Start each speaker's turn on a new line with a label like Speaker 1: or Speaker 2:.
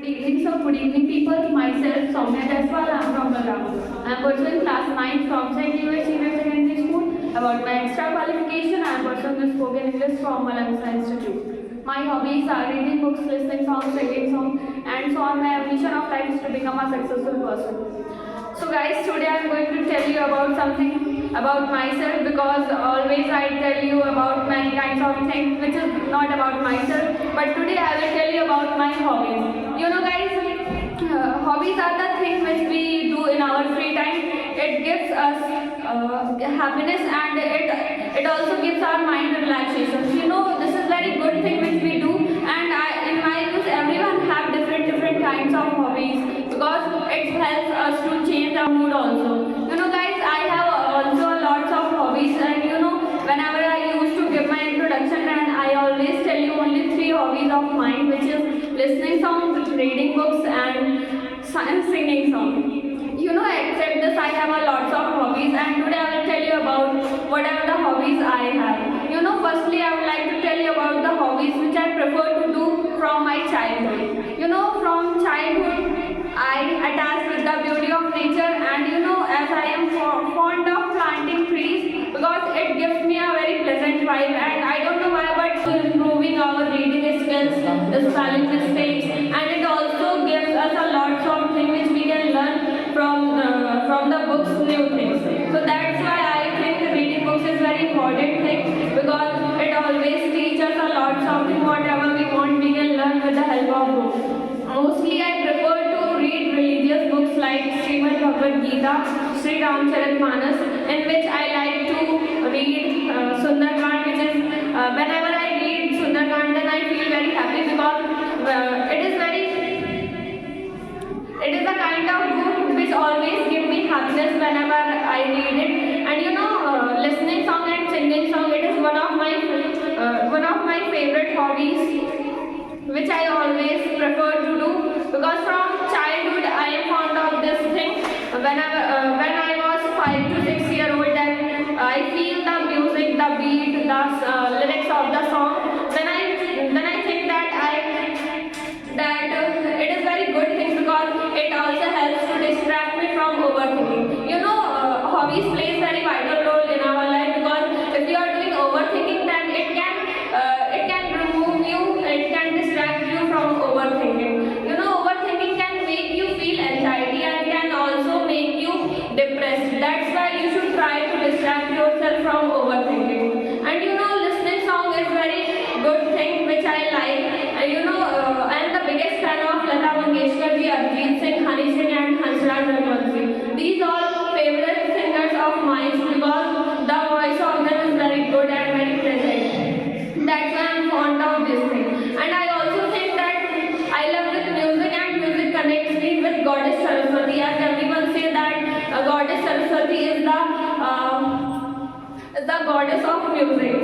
Speaker 1: Good evening people. Myself Soumya Jaiswal. I am from Balram. I am pursuing class 9 from St. Louis Senior Secondary School. About my extra qualification, I am pursuing the spoken English from Malansa Institute. My hobbies are reading books, listening songs, singing songs, and so on. My ambition of life is to become a successful person. So guys, today I am going to tell you about something about myself, because always I tell you about many kinds of things which is not about myself, but today I will tell you about my hobbies. You know guys, hobbies are the things which we do in our free time. It gives us happiness, and it also gives our mind relaxation. You know, this is very good thing which we do, and in my views everyone have different kinds of hobbies, because it helps us to change our mood also. You know guys, I have also lots of hobbies, and you know, whenever I used to give my introduction, and I always tell you only 3 hobbies of mine, which is listening songs, reading books, and singing songs. You know, except this, I have a lots of hobbies, and today I will tell you about whatever the hobbies I have. You know, firstly I would like to tell you about the hobbies which I prefer to do from my childhood. You know, from childhood I attached with the beauty of nature, and you know, as I am fond of planting trees, because it gives me a very pleasant vibe, and I don't know why, but improving our reading skills, spelling mistakes, and it also gives us a lots of things which we can learn from the books, new things. So that's why I think reading books is very important thing, because it always teaches a lot something. Whatever we want, we can learn with the help of books. Mostly I prefer to read religious books like Srimad Bhagavad Gita, Sri Ramcharitmanas, in which I like to read Sundarkand, which is whenever I read Sundarkand, then I feel very happy, because it is a kind of book which always gives me happiness whenever I read it. And you know, listening song and singing song, it is one of my favorite hobbies, which I always prefer to do, because from childhood I am fond of this thing. When I was 5 to 6 year old, and I feel the music, the beat, the lyrics of the song, then I think that it is very good thing, because it also helps to distract me from overthinking. You know, hobbies plays very vital role in our life, because if you are doing overthinking, then it can remove you, it can distract you from overthinking. You know, overthinking can make you feel anxiety, and can also make you depressed. That's why you should try to distract yourself from overthinking. And you know, listening song is very good thing which I like. You know, I am the biggest fan of Lata Mangeshkar ji, Arjit Singh, Honey Singh, and Hansraj Raghunandan. These all favorite singers of mine, because the voice of them is very good and very pleasant. That's why I am fond of this thing. And I also think that I love with music, and music connects me with Goddess Saraswati, as everyone say that Goddess Saraswati is the goddess of music.